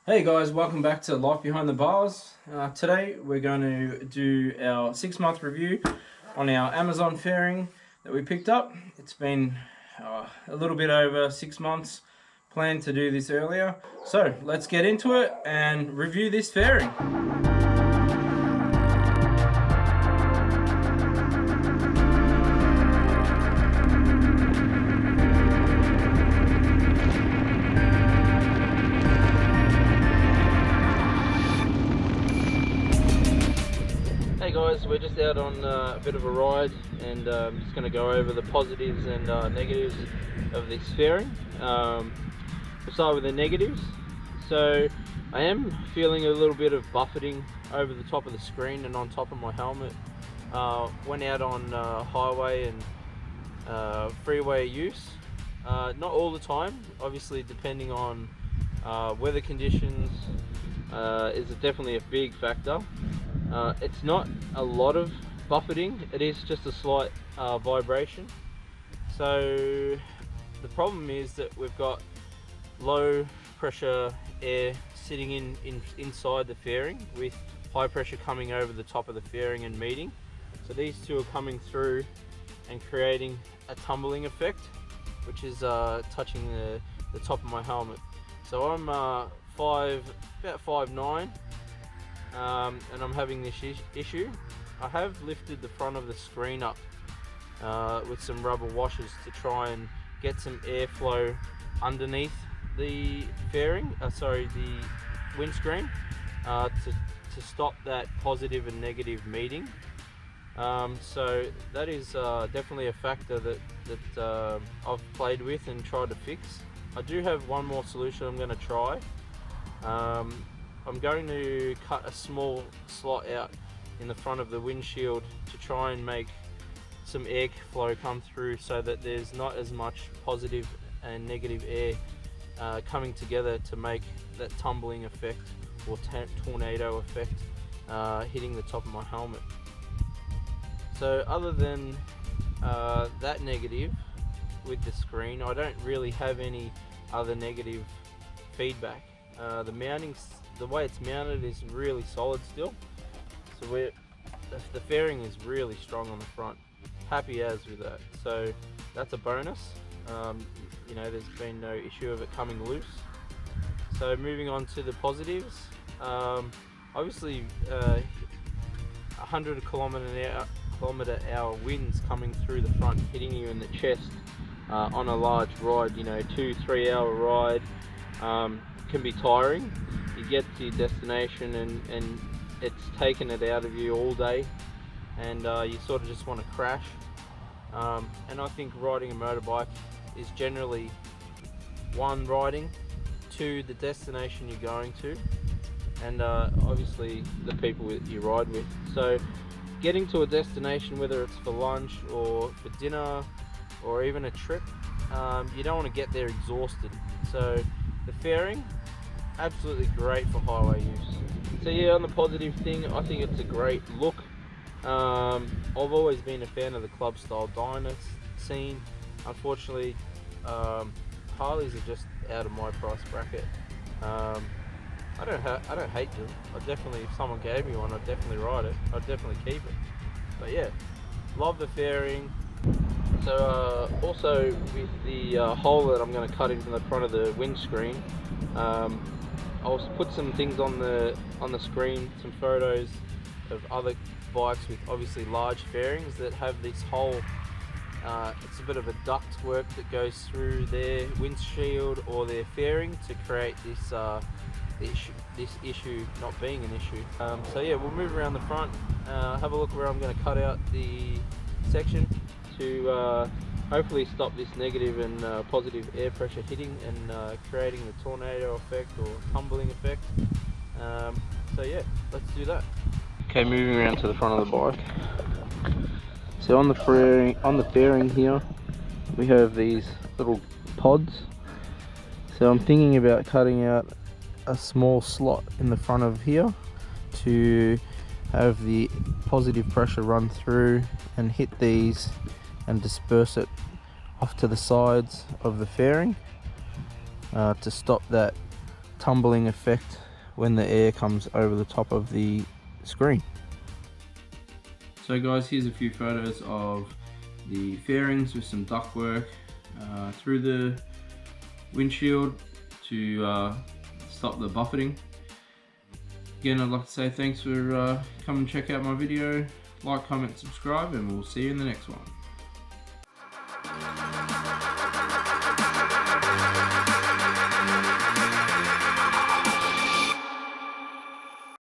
Hey guys, welcome back to Life Behind the Bars. Today we're going to do our 6-month review on our Amazon fairing that we picked up. It's been a little bit over 6 months. Planned to do this earlier. So let's get into it and review this fairing. Hey guys, we're just out on a bit of a ride and I'm just going to go over the positives and negatives of this fairing. We'll start with the negatives. So I am feeling a little bit of buffeting over the top of the screen and on top of my helmet. Went out on highway and freeway use. Not all the time, obviously depending on weather conditions is definitely a big factor. It's not a lot of buffeting, it is just a slight vibration. So the problem is that we've got low pressure air sitting inside the fairing with high pressure coming over the top of the fairing and meeting. So these two are coming through and creating a tumbling effect, which is touching the top of my helmet. So I'm about 5'9", and I'm having this issue. I have lifted the front of the screen up with some rubber washers to try and get some airflow underneath the fairing, the windscreen, to stop that positive and negative meeting. So that is definitely a factor that I've played with and tried to fix. I do have one more solution I'm going to try. I'm going to cut a small slot out in the front of the windshield to try and make some airflow come through so that there's not as much positive and negative air coming together to make that tumbling effect or tornado effect hitting the top of my helmet. So other than that negative with the screen, I don't really have any other negative feedback. The way it's mounted is really solid still. So the fairing is really strong on the front. Happy as with that. So that's a bonus. There's been no issue of it coming loose. So moving on to the positives. Obviously, 100 kilometer-hour winds coming through the front, hitting you in the chest on a large ride. 2-3 hour ride can be tiring. You get to your destination and it's taken it out of you all day, and you sort of just want to crash. And I think riding a motorbike is generally one, riding, two, the destination you're going to, and obviously the people that you ride with. So getting to a destination, whether it's for lunch or for dinner or even a trip, you don't want to get there exhausted. So the fairing, absolutely great for highway use. So yeah, on the positive thing, I think it's a great look. I've always been a fan of the club style Dyna scene. Unfortunately, Harleys are just out of my price bracket. I don't hate them. If someone gave me one, I'd definitely ride it. I'd definitely keep it. But yeah, love the fairing. So also with the hole that I'm going to cut into the front of the windscreen, I'll put some things on the screen, some photos of other bikes with obviously large fairings that have this hole. It's a bit of a duct work that goes through their windshield or their fairing to create this issue not being an issue. So yeah, we'll move around the front, have a look where I'm going to cut out the section to hopefully stop this negative and positive air pressure hitting and creating the tornado effect or tumbling effect. So yeah, let's do that. Okay, moving around to the front of the bike. So on the fairing here, we have these little pods. So I'm thinking about cutting out a small slot in the front of here to have the positive pressure run through and hit these and disperse it off to the sides of the fairing to stop that tumbling effect when the air comes over the top of the screen. So guys, here's a few photos of the fairings with some ductwork through the windshield to stop the buffeting. Again, I'd like to say thanks for coming and check out my video. Like, comment, subscribe, and we'll see you in the next one.